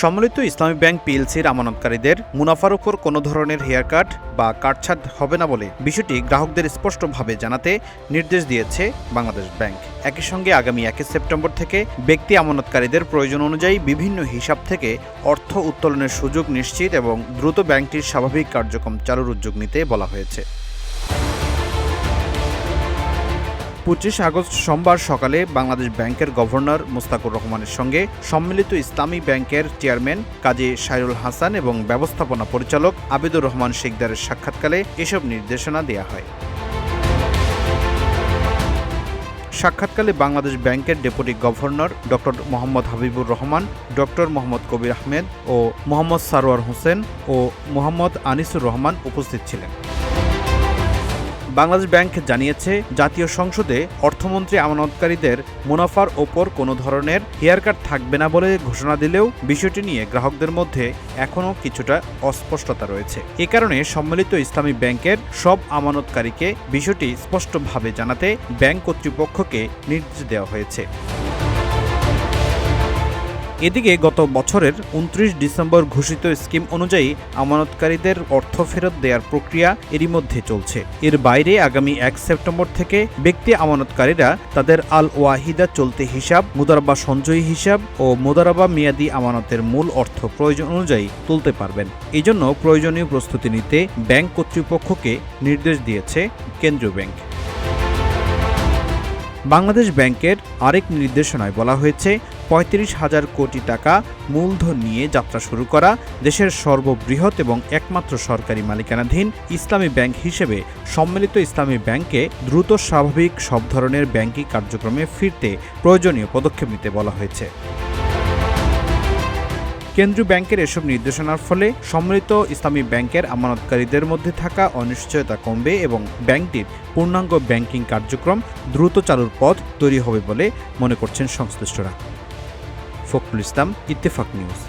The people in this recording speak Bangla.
সম্মিলিত ইসলামী ব্যাংক পিএলসির আমানতকারীদের মুনাফার উপর কোনো ধরনের হেয়ারকাট বা কাটছাঁট হবে না বলে বিষয়টি গ্রাহকদের স্পষ্টভাবে জানাতে নির্দেশ দিয়েছে বাংলাদেশ ব্যাংক। একই সঙ্গে আগামী 1 সেপ্টেম্বর থেকে ব্যক্তি আমানতকারীদের প্রয়োজন অনুযায়ী বিভিন্ন হিসাব থেকে অর্থ উত্তোলনের সুযোগ নিশ্চিত এবং দ্রুত ব্যাংকটির স্বাভাবিক কার্যক্রম চালুর উদ্যোগ নিতে বলা হয়েছে। 25 আগস্ট সোমবার সকালে বাংলাদেশ ব্যাংকের গভর্নর মুস্তাকুর রহমানের সঙ্গে সম্মিলিত ইসলামী ব্যাংকের চেয়ারম্যান কাজী শাইরুল হাসান এবং ব্যবস্থাপনা পরিচালক আবিদুর রহমান শিকদারের সাক্ষাৎকালে এসব নির্দেশনা দেওয়া হয়। সাক্ষাৎকালে বাংলাদেশ ব্যাংকের deputy governor doctor Mohammad Habibur Rahman, doctor Mohammad Kabir Ahmed ও মোহাম্মদ সারোয়ার হোসেন ও মোহাম্মদ আনিসুর রহমান উপস্থিত ছিলেন। বাংলাদেশ ব্যাংক জানিয়েছে, জাতীয় সংসদে অর্থমন্ত্রী আমানতকারীদের মুনাফার ওপর কোনো ধরনের হেয়ারকাট থাকবে না বলে ঘোষণা দিলেও বিষয়টি নিয়ে গ্রাহকদের মধ্যে এখনও কিছুটা অস্পষ্টতা রয়েছে। এ কারণে সম্মিলিত ইসলামী ব্যাংকের সব আমানতকারীকে বিষয়টি স্পষ্টভাবে জানাতে ব্যাংক কর্তৃপক্ষকে নির্দেশ দেওয়া হয়েছে। এদিকে গত বছরের 29 ডিসেম্বর ঘোষিত স্কিম অনুযায়ী আমানতকারীদের অর্থ ফেরত দেওয়ার প্রক্রিয়া এরই মধ্যে চলছে। এর বাইরে আগামী 1 সেপ্টেম্বর থেকে ব্যক্তি আমানতকারীরা তাদের আল ওয়াহিদা চলতি হিসাব, মুদারাবা সঞ্চয়ী হিসাব ও মুদারাবা মেয়াদি আমানতের মূল অর্থ প্রয়োজন অনুযায়ী তুলতে পারবেন। এই জন্য প্রয়োজনীয় প্রস্তুতি নিতে ব্যাংক কর্তৃপক্ষকে নির্দেশ দিয়েছে কেন্দ্রীয় ব্যাংক। বাংলাদেশ ব্যাংকের আরেক নির্দেশনায় বলা হয়েছে, 35,000 কোটি টাকা মূলধন নিয়ে যাত্রা শুরু করা দেশের সর্ববৃহৎ এবং একমাত্র সরকারি মালিকানাধীন ইসলামী ব্যাংক হিসেবে সম্মিলিত ইসলামী ব্যাংককে দ্রুত স্বাভাবিক সব ধরনের ব্যাংকিং কার্যক্রমে ফিরতে প্রয়োজনীয় পদক্ষেপ নিতে বলা হয়েছে। কেন্দ্রীয় ব্যাংকের এসব নির্দেশনার ফলে সম্মিলিত ইসলামী ব্যাংকের আমানতকারীদের মধ্যে থাকা অনিশ্চয়তা কমবে এবং ব্যাংকটির পূর্ণাঙ্গ ব্যাংকিং কার্যক্রম দ্রুত চালুর পথ তৈরি হবে বলে মনে করছেন সংশ্লিষ্টরা। ফখরুল ইসলাম, ইত্তেফাক নিউজ।